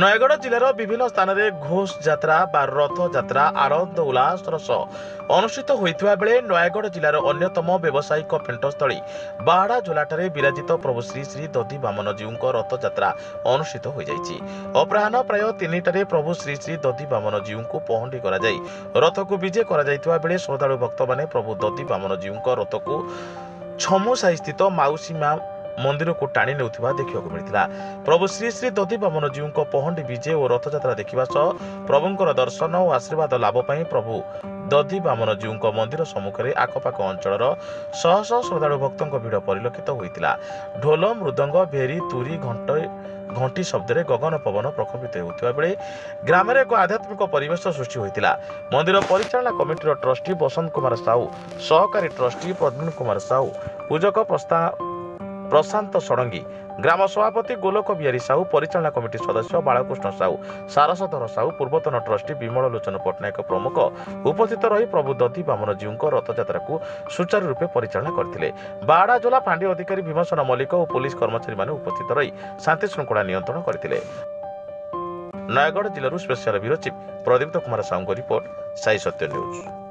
নয়াগড় জেলার বিভিন্ন স্থাନରେ ঘোষ যাত্রা বা রথ যাত্রা আনন্দ উল্লাসর সহ অনুষ্ঠিত হয়েছে বেড়ে নয়াগড় জেলার অন্যতম ব্যবসায়িক পেণ্টস্থলী বাহাড়া জোলাଠାରେ বিরাজিত প্রভু শ্রী শ্রী দধি বামনজীউঙ্ রথযাত্রা অনুষ্ঠিত হয়ে যাই। অপরাহ্ন প্রায় 3টাରେ প্রভু শ্রী শ্রী দধি বামনজীউঙ্ পহଣ୍ଡି କରାଯାଇ রথকু বিজে କରାଯାଇଥିବା ବେଳେ ଶ୍ରଦ୍ଧାଳୁ ଭକ୍ତମାନେ ପ୍ରଭୁ ଦଧି ବାମନଜୀଉଙ୍କ ରଥକୁ ଛମୁସାହି ସ୍ଥିତ ମାଉସୀ ମା ମନ୍ଦିରକୁ ଟାଣି ନେଉଥିବା ଦେଖିବାକୁ ମିଳିଥିଲା। ପ୍ରଭୁ ଶ୍ରୀ ଶ୍ରୀ ଦଧି ବାମନଜୀଉଙ୍କ ପହଣ୍ଡି ବିଜେ ଓ ରଥଯାତ୍ରା ଦେଖିବା ସହ ପ୍ରଭୁଙ୍କର ଦର୍ଶନ ଓ ଆଶୀର୍ବାଦ ଲାଭ ପାଇଁ ପ୍ରଭୁ ଦଧି ବାମନଜୀଉଙ୍କ ମନ୍ଦିର ସମ୍ମୁଖରେ ଆଖପାଖ ଅଞ୍ଚଳର ଶହ ଶହ ଶ୍ରଦ୍ଧାଳୁ ଭକ୍ତଙ୍କ ଭିଡ଼ ପରିଲକ୍ଷିତ ହୋଇଥିଲା। ଢୋଲ ମୃଦଙ୍ଗ ଭେରୀ ତୁରୀ ଘଣ୍ଟି ଶବ୍ଦରେ ଗଗନ ପବନ ପ୍ରକମ୍ପିତ ହେଉଥିବା ବେଳେ ଗ୍ରାମରେ ଏକ ଆଧ୍ୟାତ୍ମିକ ପରିବେଶ ସୃଷ୍ଟି ହୋଇଥିଲା। ମନ୍ଦିର ପରିଚାଳନା କମିଟିର ଟ୍ରଷ୍ଟି ବସନ୍ତ କୁମାର ସାହୁ, ସହକାରୀ ଟ୍ରଷ୍ଟି ପ୍ରଦ୍ୟୁମ୍ନ କୁମାର ସାହୁ, ପୂଜକ ପ୍ରଶାନ୍ତ ଷଡ଼ଙ୍ଗୀ, ଗ୍ରାମ ସଭାପତି ଗୋଲକ ବିହାରୀ ସାହୁ, ପରିଚାଳନା କମିଟି ସଦସ୍ୟ ବାଳକୃଷ୍ଣ ସାହୁ, ସାରସଧର ସାହୁ, ପୂର୍ବତନ ଟ୍ରଷ୍ଟି ବିମଳ ଲୋଚନ ପଟ୍ଟନାୟକ ପ୍ରମୁଖ ଉପସ୍ଥିତ ରହି ପ୍ରଭୁ ଦଧି ବାମନଜୀଉଙ୍କ ରଥଯାତ୍ରାକୁ ସୁଚାରୁ ରୂପେ ପରିଚାଳନା କରିଥିଲେ। ବାହାଡ଼ା ଜୋଲା ଫାଣ୍ଡି ଅଧିକାରୀ ଭୀମସେନ ମଲ୍ଲିକ ଓ ପୁଲିସ କର୍ମଚାରୀମାନେ ଉପସ୍ଥିତ ରହି ଶାନ୍ତି ଶୃଙ୍ଖଳା ନିୟନ୍ତ୍ରଣ କରିଥିଲେ। ନୟାଗଡ଼ ଜିଲ୍ଲାରୁ special bureau chief Pradipta Kumar ସାହୁଙ୍କ ରିପୋର୍ଟ, ସାଇ ସତ୍ୟ ନ୍ୟୁଜ୍।